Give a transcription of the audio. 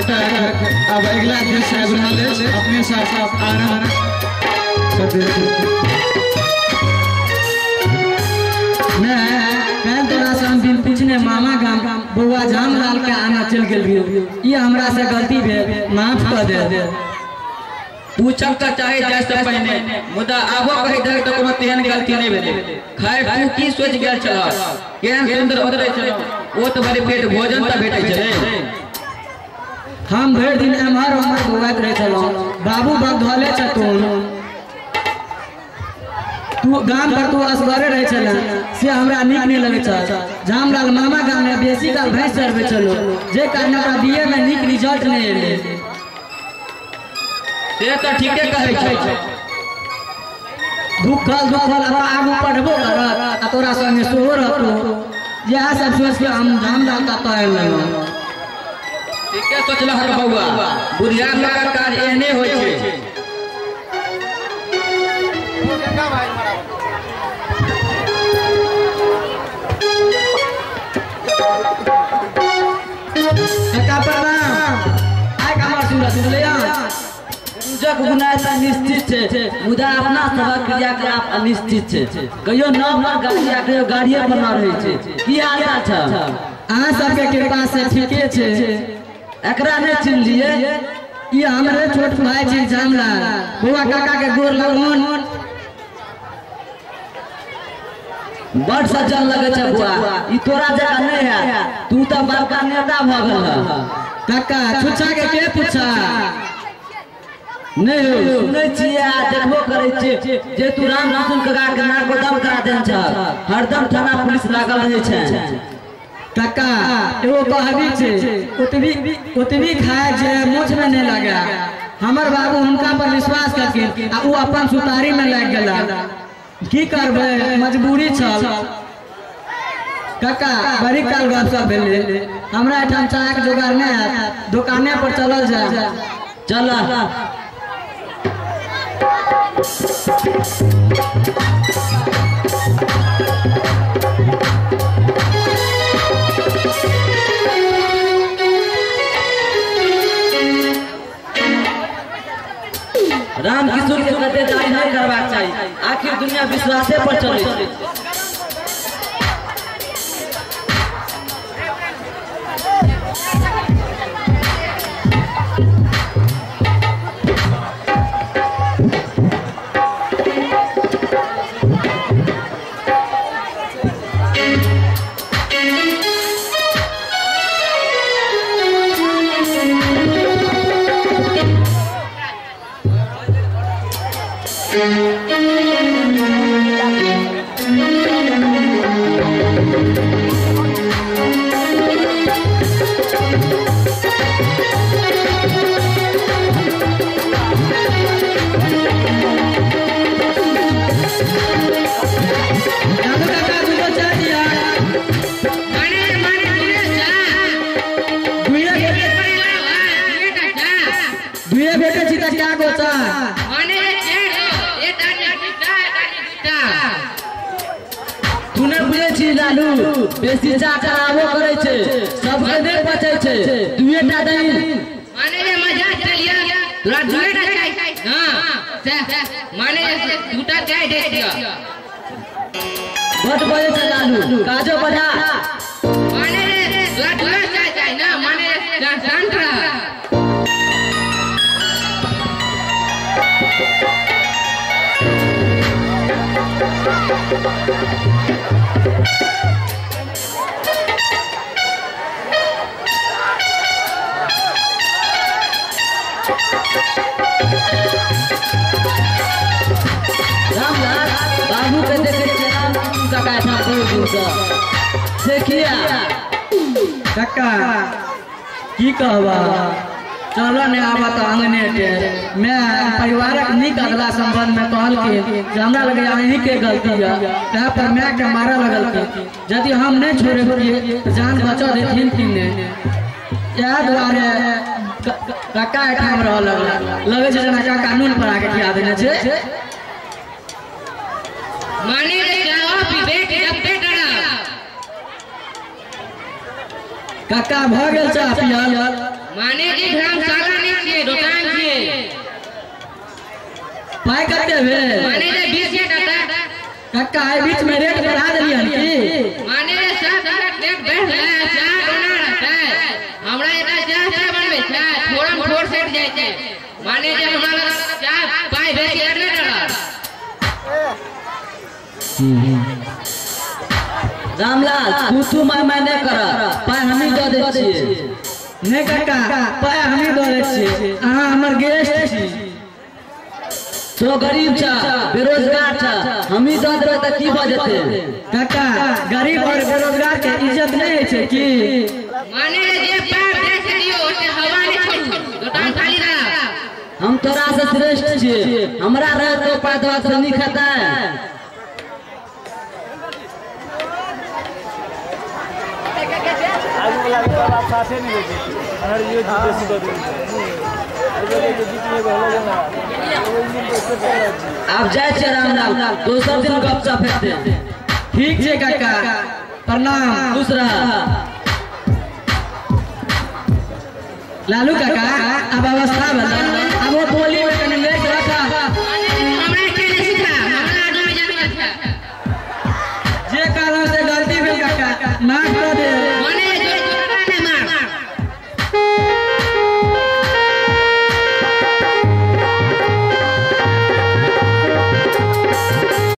अब अगला देश अपने साथ आ रहा मैं तोरा से दिन पूछने मामा गाम बउआ जाम लाल के आना चल गए ये हमरा से गलती भेल माफ कर दे। पूछब त चाहे जैसे पहले मुदा आबो कहि दे त कोनो तेहन गलती नहीं भेले। खैर तू की सोच गेल छल केहन सुंदर उतरे छल ओ त बड़े पेट भोजन त भेटै छले। हम भर दिन एम्हर ओम्हर बौआत रहे छल बाबू बाप धले छथुन तू गाम पर तू असगरे रहे छल से हमरा नीक नहीं लगे छ। जामलाल मामा गाम में बेसी काल भैंस चरबे छलो जे कारण हमरा बीए में नीक रिजल्ट नहीं एले। से त ठीके कहै छै दुखल अब आगू पढ़बो करत आ तोरा संगे सोहो रहतो यह सब सोच के हम जामलाल का तय लगा। ठीके सोचला हर बउआ बुढ़िया लोग का काज एहने होय छै। काका प्रणाम आइ कमर सूरत बोलिया जग गुनाह निश्चित है मुदा अपना सबक क्रियाकलाप अनिश्चित है। कहियो नाम पर गाड़िया कहियो गाड़िए पर न रहे छै की हाल छ अहाँ सबके कृपा से ठीके छै। एकरा ने चिन लिए ये हमरे छोट भाई छी जामलाल बुआ काका के गोर लगन बड़ सज्जन लगे छ बुआ ई तोरा जगह नहीं है तू तो बड़का नेता भ गेल काका छुच्छा के पूछा नहीं हो सुनै छियै देखबो करै छियै जे तू राम रसूल काका के नाक को दम करा देन छ हरदम थाना पुलिस लागल रहे छै। काका एगो कहबी छै ओतबी खाए जे मुझ में नहीं लगा हमर बाबू हुनका पर विश्वास करके आ उ अपन सुतारी में लाग गेला की करबे मजबूरी छल। काका बड़ी काल गप सब भेले हमरा एठाम चाय के जोगाड़ नहीं है दुकाने पर चलल जाए चल। राम किशोर के कतेदारी नहीं करबाक चाहिए आखिर दुनिया विश्वासे पर चले। बेसी चा कराबो करे छे सबके नहीं बचे छे दुएटा दही माने ये मजा चलिया तोरा दुएटा चाय हां से माने दूटा चाय दे दिया बट बजे से लालू काजो बजा माने तोरा दुएटा चाय ना माने शांत रह। बाबू के देखे काका था देखिया काका की कहबा चलो ने आवा तो अंगने टेर मैं परिवारक निक अगला संबंध में कहल के हमरा लगे अहीं के गलती है तै पर मैं के मारा लगल के यदि हम नहीं छोड़े तो जान बचा देथिन कि ने या द्वारे काका एठाम रह लगे छै जना का कानून पर आके खिया देने छै माने जाओ विवेक डब्बे डरा काका भ गेल छ पियल माने जी काका है बीच में रेट बढ़ा दिलियन की माने सब रेट बढ़ रहा है चाय बना रहता है हमरा एटा चाय से बनबे छै थोड़ा थोड़ सेट जाय छै माने जे हमरा चाय पाई भे के नहीं डरा रामलाल तू मैं कर पाई हमी दे दे छिए नहीं काका पाई हमी दे दे छिए अहाँ हमर गेस्ट छी तो गरीब छ बेरोजगार छ हमी दे देबे त की भ जेते काका गरीब और बेरोजगार के इज्जत नहीं है की माने जे पैर देख दियो ओते हवा नहीं छोड़ू दुकान खाली रहा हम तोरा से श्रेष्ठ छिए हमरा रह तो पादवा से नहीं खाता है आज वाला बात साथे नहीं होती हर ये देसी को आप जाए छे रामलाल दोसर दिन गपशप हेते ठीक है काका प्रणाम खुश रह लालू काका अब अवस्था बता